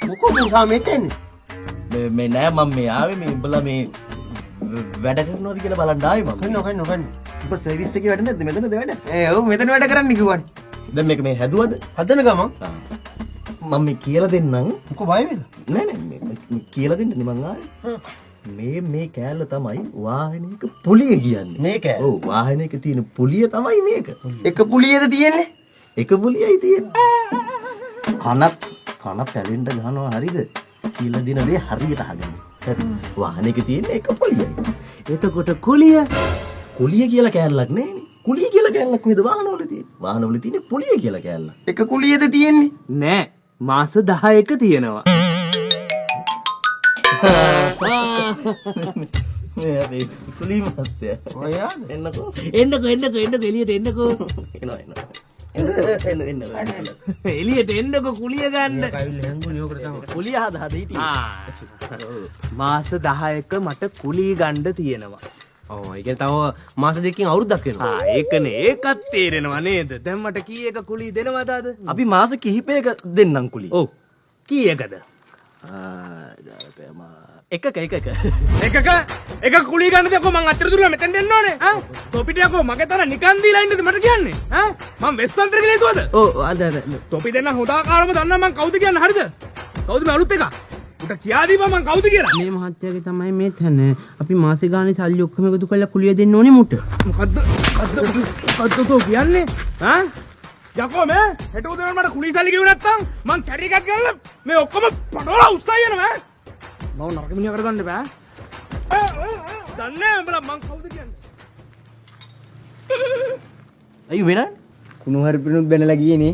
මොකෝ මුසා මෙතෙන් මේ නෑ මම මේ ආවේ මේ උඹලා මේ වැඩ කරනවද කියලා බලන්න ආවේ මම. කන්න. උඹ සර්විස් එකේ වැඩ නැද්ද මෙතනද වැඩ? ඔව් මෙතන වැඩ කරන්න කිව්වනේ. දැන් මේක මේ හැදුවද? හදන ගමන් මම මේ කියලා දෙන්නම්. මොකෝ බය වෙලා? නෑ මේ කියලා දෙන්නනේ මං ආවේ. මේ කෑල්ල තමයි වාහනයක පුලිය කියන්නේ. මේ කෑල්ල? ඔව් වාහනයක තියෙන පුලිය තමයි මේක. එක පුලියද තියෙන්නේ? එක පුලියයි තියෙන්නේ. කන පැලෙන්න ගහනවා හරිද? කියලා දින දේ හරියට අහගන්න. හරි. වාහනයක තියෙන එක පුලියයි. එතකොට කුලිය කියලා කෑල්ලක් නෑනේ. කුලිය කියලා කෑල්ලක් කොහෙද වාහනවල තියෙන්නේ? වාහනවල තියෙන්නේ පුලිය කියලා කෑල්ලක්. එක කුලියද තියෙන්නේ? නෑ මාස 10ක තියෙනවා. මේ අපේ කුලී මහත්තයා. ඔයා එන්නකෝ. එන්නකෝ එළියට එන්නකෝ. එනවා. එළියට එන්නකෝ කුලිය ගන්න. කවිල හැංගුනේ ඕකට තමයි. කුලිය හදා හිටියේ. මාස 10ක මට කුලී ගන්න තියෙනවා. ඔව් ඒ කියන්නේ තව මාස දෙකකින් අවුරුද්දක් වෙනවා. ඒකනේ ඒකත් තේරෙනවා නේද? දැන් මට කීයක කුලී දෙනවද අද? අපි මාස කිහිපයක දෙන්නම් කුලී. ඔව්. කීයකද? එක කුලී ගන්නද කො මං අතර දුරලා මෙතෙන් දෙන්න ඕනේ ඈ තොපිට යකෝ මගේ තර නිකන් දීලා ඉන්නද මට කියන්නේ ඈ මං වෙස්සන්තර කියලා හිතුවද ඔව් අද තොපි දෙන්න හොදාකාරම දන්නා මං කවුද කියන්න හරිද කවුද මේ අලුත් එක උට කියා දීපන් මං කවුද කියලා මේ මහත්තයාගේ තමයි මේ තැන අපි මාසේ ගානේ සල්ලි ඔක්කොම එකතු කරලා කුලිය දෙන්න ඕනේ මුට මොකද්ද තෝ කියන්නේ ඈ යකෝ මේ හෙට උදේට මට කුලී සල්ලි ගෙවු නැත්තම් මං කැරි එකක් ගන්න මේ ඔක්කොම පටවලා උස්සයි යනවා ඈ මම නරක මිනිහා කරගන්න බෑ දන්නේ උඹලා මං කවුද කියන්නේ අයියෝ වෙනන්නේ කුණු හරි පිණුත් බැනලා ගියේ නේ